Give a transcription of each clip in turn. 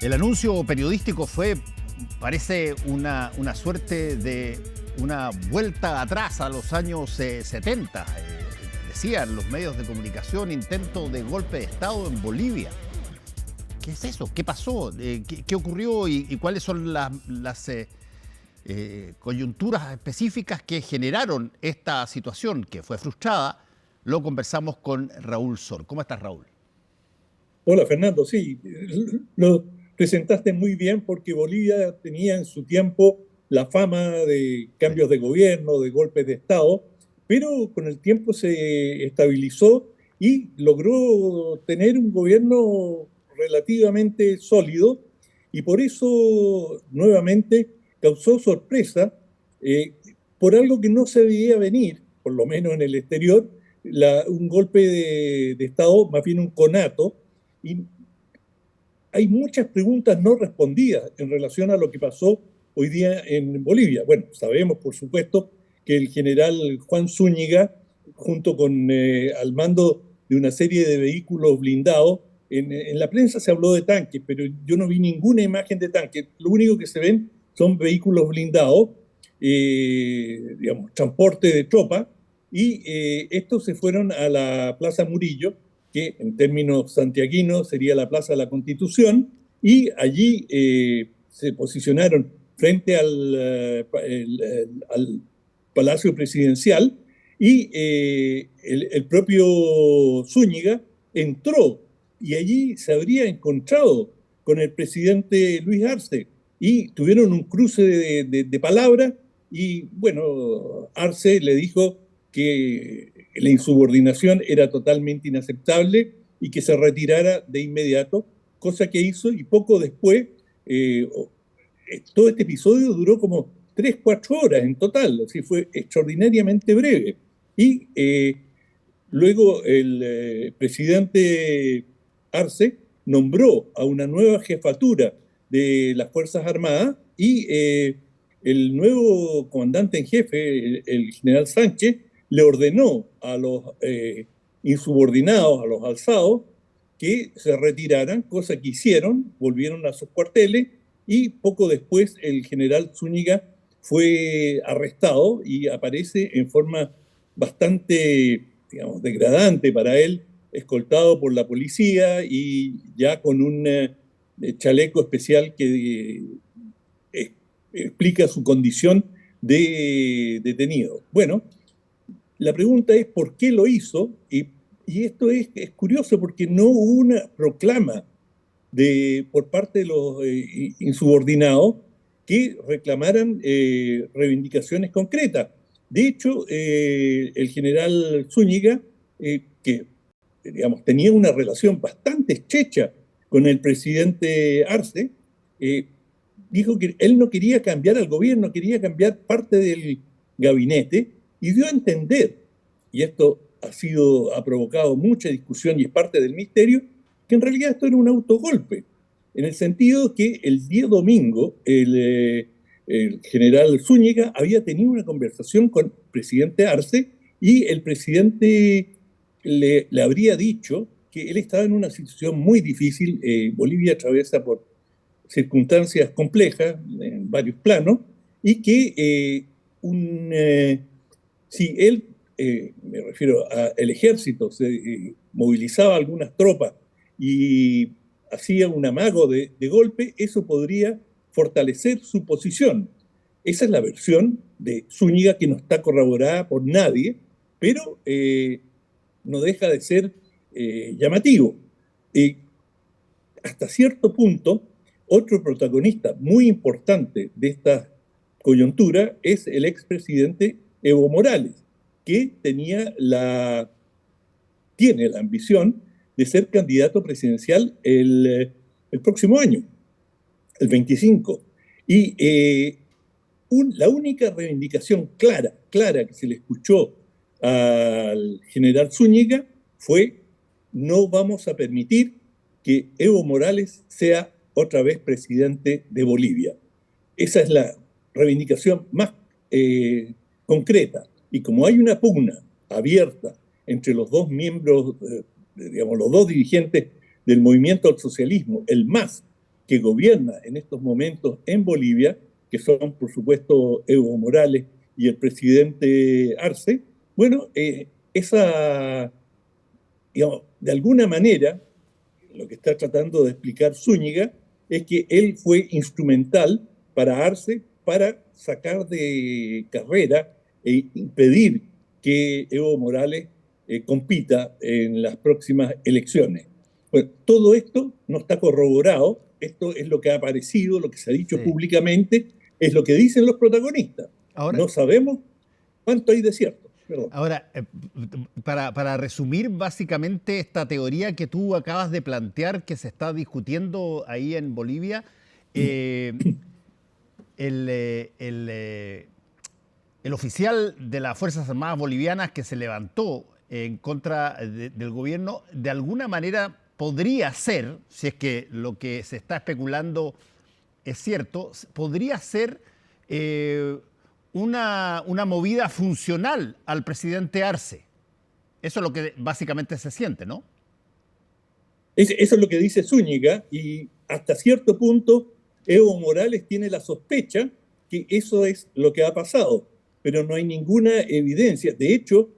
El anuncio periodístico parece una suerte de una vuelta atrás a los años 70. Decían los medios de comunicación, intento de golpe de Estado en Bolivia. ¿Qué es eso? ¿Qué pasó? ¿Qué ocurrió? ¿Y cuáles son las coyunturas específicas que generaron esta situación que fue frustrada? Lo conversamos con Raúl Sor. ¿Cómo estás, Raúl? Hola Fernando, sí, lo presentaste muy bien porque Bolivia tenía en su tiempo la fama de Sí. cambios de gobierno, de golpes de Estado, pero con el tiempo se estabilizó y logró tener un gobierno relativamente sólido y por eso nuevamente causó sorpresa eh, por algo que no se veía venir, por lo menos en el exterior, un golpe de Estado, más bien un conato. Y hay muchas preguntas no respondidas en relación a lo que pasó hoy día en Bolivia. Bueno, sabemos, por supuesto, que el general Juan Zúñiga, junto con al mando de una serie de vehículos blindados, en la prensa se habló de tanques, pero yo no vi ninguna imagen de tanques. Lo único que se ven son vehículos blindados, digamos, transporte de tropa, y estos se fueron a la Plaza Murillo, que en términos santiaguinos sería la Plaza de la Constitución, y allí se posicionaron frente al Palacio Presidencial y el propio Zúñiga entró y allí se habría encontrado con el presidente Luis Arce y tuvieron un cruce de palabras y bueno, Arce le dijo que la insubordinación era totalmente inaceptable y que se retirara de inmediato, cosa que hizo y poco después, eh, todo este episodio duró como 3, 4 horas en total, así fue extraordinariamente breve. Y luego el presidente Arce nombró a una nueva jefatura de las Fuerzas Armadas y el nuevo comandante en jefe, el general Sánchez, le ordenó a los insubordinados, a los alzados, que se retiraran, cosa que hicieron, volvieron a sus cuarteles y poco después el general Zúñiga fue arrestado y aparece en forma bastante, digamos, degradante para él, escoltado por la policía y ya con un chaleco especial que explica su condición de detenido. Bueno, la pregunta es por qué lo hizo y esto es curioso porque no hubo una proclama por parte de los insubordinados que reclamaran reivindicaciones concretas. De hecho, el general Zúñiga, que digamos, tenía una relación bastante estrecha con el presidente Arce, eh, dijo que él no quería cambiar al gobierno, quería cambiar parte del gabinete y dio a entender, y esto ha provocado mucha discusión y es parte del misterio, que en realidad esto era un autogolpe, en el sentido que el día domingo el general Zúñiga había tenido una conversación con el presidente Arce y el presidente le habría dicho que él estaba en una situación muy difícil. Bolivia atraviesa por circunstancias complejas en varios planos y que si él, me refiero al ejército, se movilizaba algunas tropas y hacía un amago de golpe, eso podría fortalecer su posición. Esa es la versión de Zúñiga que no está corroborada por nadie, pero no deja de ser llamativo. Eh, Hasta cierto punto, otro protagonista muy importante de esta coyuntura es el expresidente Evo Morales, que tiene la ambición de ser candidato presidencial el próximo año, el 25. Y la única reivindicación clara que se le escuchó al general Zúñiga fue: no vamos a permitir que Evo Morales sea otra vez presidente de Bolivia. Esa es la reivindicación más concreta. Y como hay una pugna abierta entre los dos miembros, digamos, los dos dirigentes del movimiento al socialismo, el MAS que gobierna en estos momentos en Bolivia, que son, por supuesto, Evo Morales y el presidente Arce, bueno, digamos, de alguna manera, lo que está tratando de explicar Zúñiga es que él fue instrumental para Arce para sacar de carrera e impedir que Evo Morales compita en las próximas elecciones. Bueno, todo esto no está corroborado, esto es lo que ha aparecido, lo que se ha dicho Sí. públicamente, es lo que dicen los protagonistas. Ahora, No sabemos cuánto hay de cierto. Perdón. ahora para resumir básicamente esta teoría que tú acabas de plantear, que se está discutiendo ahí en Bolivia, eh, el, eh, el, eh, el oficial de las Fuerzas Armadas Bolivianas que se levantó en contra del gobierno, de alguna manera podría ser, si es que lo que se está especulando es cierto, podría ser eh, una movida funcional al presidente Arce. Eso es lo que básicamente se siente, ¿no? Eso es lo que dice Zúñiga y hasta cierto punto Evo Morales tiene la sospecha que eso es lo que ha pasado, pero no hay ninguna evidencia. De hecho,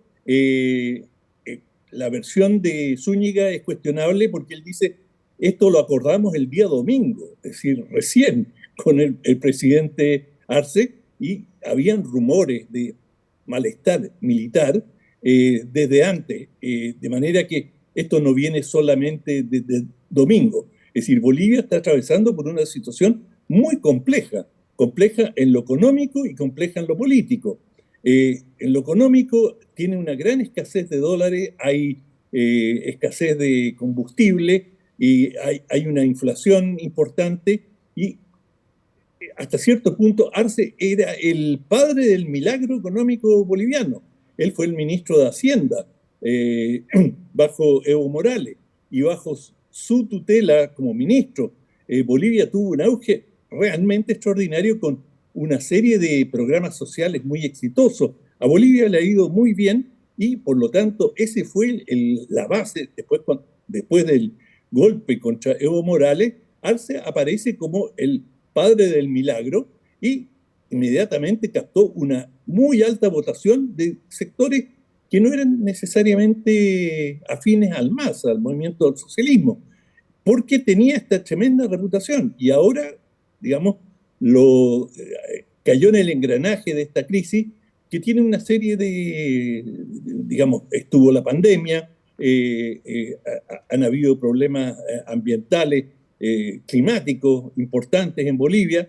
la versión de Zúñiga es cuestionable porque él dice, esto lo acordamos el día domingo, es decir, recién con el presidente Arce, y habían rumores de malestar militar desde antes, de manera que esto no viene solamente desde domingo. Es decir, Bolivia está atravesando por una situación muy compleja, compleja en lo económico y compleja en lo político. En lo económico tiene una gran escasez de dólares, hay escasez de combustible y hay una inflación importante y hasta cierto punto Arce era el padre del milagro económico boliviano. Él fue el ministro de Hacienda bajo Evo Morales y bajo su tutela como ministro, Bolivia tuvo un auge realmente extraordinario con una serie de programas sociales muy exitosos. A Bolivia le ha ido muy bien y por lo tanto ese fue la base después del golpe contra Evo Morales. Arce aparece como el padre del milagro y inmediatamente captó una muy alta votación de sectores que no eran necesariamente afines al MAS, al movimiento del socialismo, porque tenía esta tremenda reputación y ahora, digamos, cayó en el engranaje de esta crisis que tiene una serie digamos, estuvo la pandemia, han habido problemas ambientales, climáticos importantes en Bolivia,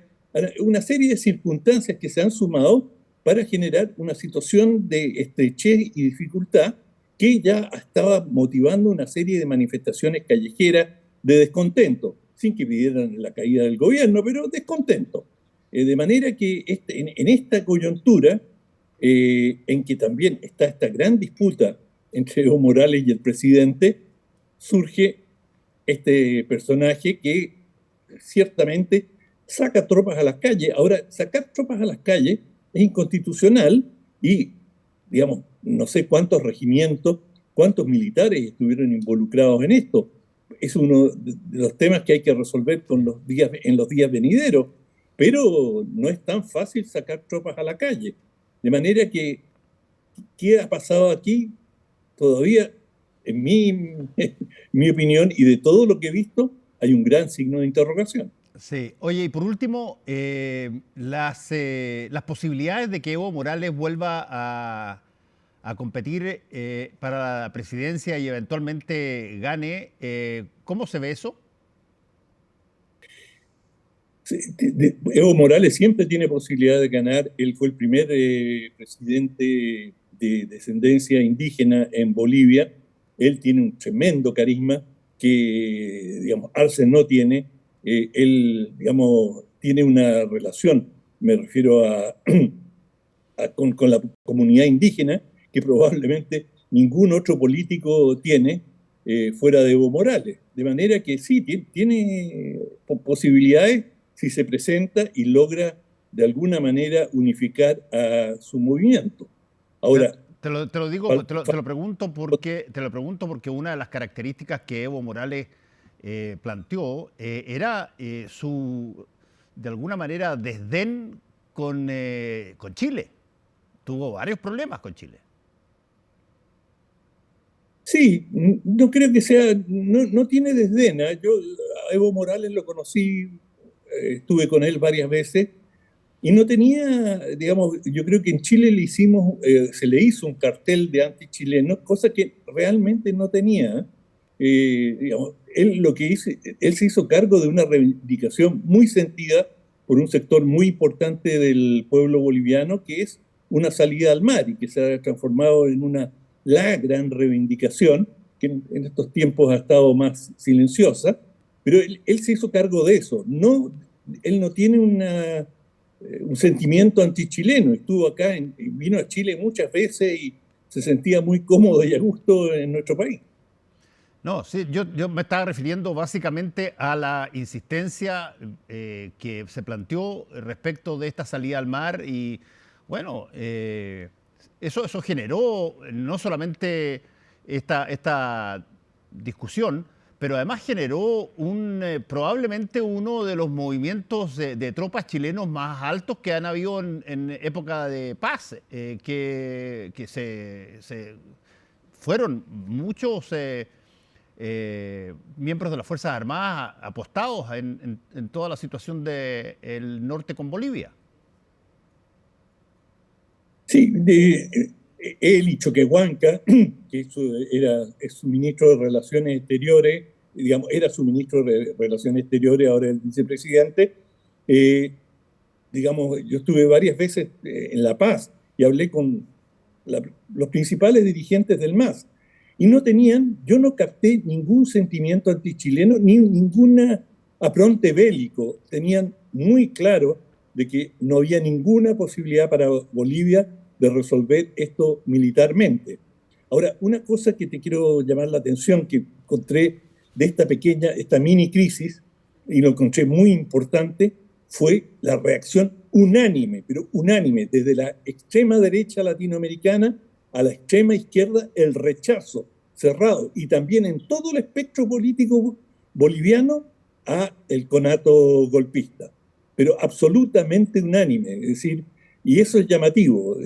una serie de circunstancias que se han sumado para generar una situación de estrechez y dificultad que ya estaba motivando una serie de manifestaciones callejeras de descontento, sin que pidieran la caída del gobierno, pero descontento. De manera que en esta coyuntura, en que también está esta gran disputa entre Evo Morales y el presidente, surge este personaje que ciertamente saca tropas a las calles. Ahora, sacar tropas a las calles es inconstitucional y, digamos, no sé cuántos regimientos, cuántos militares estuvieron involucrados en esto. Es uno de los temas que hay que resolver en los días venideros, pero no es tan fácil sacar tropas a la calle. De manera que, ¿qué ha pasado aquí? Todavía, en mi opinión y de todo lo que he visto, hay un gran signo de interrogación. Sí. Oye, y por último, las posibilidades de que Evo Morales vuelva a competir para la presidencia y eventualmente gane, ¿cómo se ve eso? Evo Morales siempre tiene posibilidad de ganar. Él fue el primer presidente de descendencia indígena en Bolivia. Él tiene un tremendo carisma que, digamos, Arce no tiene. Él, digamos, tiene una relación, me refiero con la comunidad indígena, que probablemente ningún otro político tiene fuera de Evo Morales. De manera que sí, tiene posibilidades si se presenta y logra de alguna manera unificar a su movimiento. Te, Ahora, te lo digo, te lo pregunto porque una de las características que Evo Morales planteó era su, de alguna manera, desdén con Chile. Tuvo varios problemas con Chile. Sí, no creo que sea, no tiene desdén. Yo a Evo Morales lo conocí, estuve con él varias veces y no tenía, digamos, yo creo que en Chile se le hizo un cartel de antichilenos, cosa que realmente no tenía. Digamos, él lo que hizo, él se hizo cargo de una reivindicación muy sentida por un sector muy importante del pueblo boliviano, que es una salida al mar y que se ha transformado en la gran reivindicación, que en estos tiempos ha estado más silenciosa, pero él se hizo cargo de eso. No, él no tiene un sentimiento antichileno. Estuvo acá, vino a Chile muchas veces y se sentía muy cómodo y a gusto en nuestro país. No, sí, yo me estaba refiriendo básicamente a la insistencia que se planteó respecto de esta salida al mar y, bueno, eso generó no solamente esta discusión, pero además generó probablemente uno de los movimientos de tropas chilenos más altos que han habido en época de paz, que se fueron muchos miembros de las Fuerzas Armadas apostados en toda la situación del norte con Bolivia. Sí, él y Choquehuanca, que es su ministro de Relaciones Exteriores, digamos, era su ministro de Relaciones Exteriores, ahora el vicepresidente. Digamos, yo estuve varias veces en La Paz y hablé con los principales dirigentes del MAS y yo no capté ningún sentimiento antichileno ni ninguna apronte bélico. Tenían muy claro de que no había ninguna posibilidad para Bolivia de resolver esto militarmente. Ahora, una cosa que te quiero llamar la atención, que encontré de esta mini crisis, y lo encontré muy importante, fue la reacción unánime, pero unánime, desde la extrema derecha latinoamericana a la extrema izquierda, el rechazo cerrado, y también en todo el espectro político boliviano, a el conato golpista, pero absolutamente unánime, es decir, y eso es llamativo.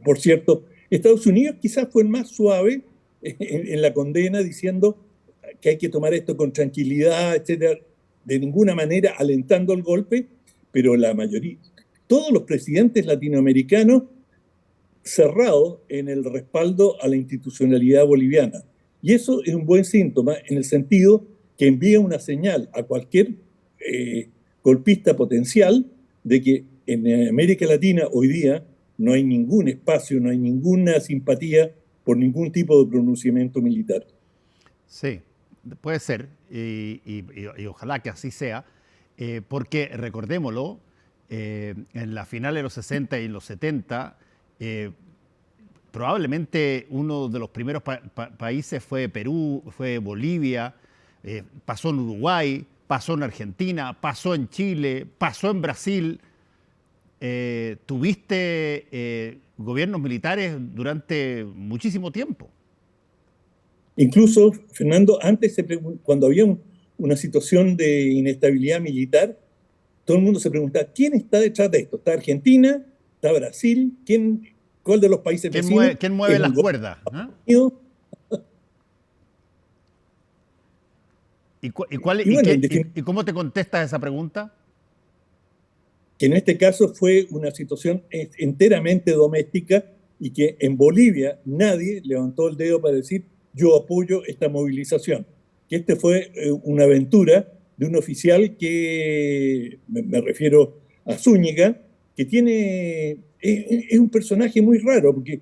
Por cierto, Estados Unidos quizás fue el más suave en la condena, diciendo que hay que tomar esto con tranquilidad, etcétera, de ninguna manera alentando el golpe, pero la mayoría, todos los presidentes latinoamericanos cerrados en el respaldo a la institucionalidad boliviana. Y eso es un buen síntoma en el sentido que envía una señal a cualquier golpista potencial de que en América Latina hoy día no hay ningún espacio, no hay ninguna simpatía por ningún tipo de pronunciamiento militar. Sí, puede ser, y ojalá que así sea, porque recordémoslo, en la final de los 60 y los 70, probablemente uno de los primeros países fue Perú, fue Bolivia, pasó en Uruguay, pasó en Argentina, pasó en Chile, pasó en Brasil. Tuviste gobiernos militares durante muchísimo tiempo. Incluso, Fernando, antes cuando había una situación de inestabilidad militar, todo el mundo se preguntaba, ¿quién está detrás de esto? ¿Está Argentina? ¿Está Brasil? ¿Cuál de los países vecinos? ¿Quién mueve las cuerdas? ¿Y cómo te contestas esa pregunta? Que en este caso fue una situación enteramente doméstica y que en Bolivia nadie levantó el dedo para decir yo apoyo esta movilización. Que fue una aventura de un oficial que, me refiero a Zúñiga, que es un personaje muy raro porque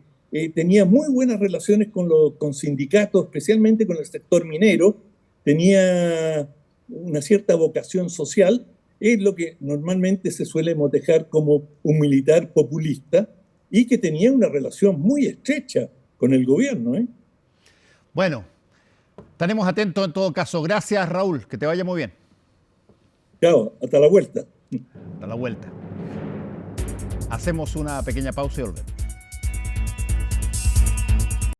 tenía muy buenas relaciones con sindicatos, especialmente con el sector minero, tenía una cierta vocación social. Es lo que normalmente se suele motejar como un militar populista y que tenía una relación muy estrecha con el gobierno. Bueno, estaremos atentos en todo caso. Gracias, Raúl. Que te vaya muy bien. Chao, hasta la vuelta. Hasta la vuelta. Hacemos una pequeña pausa y volvemos.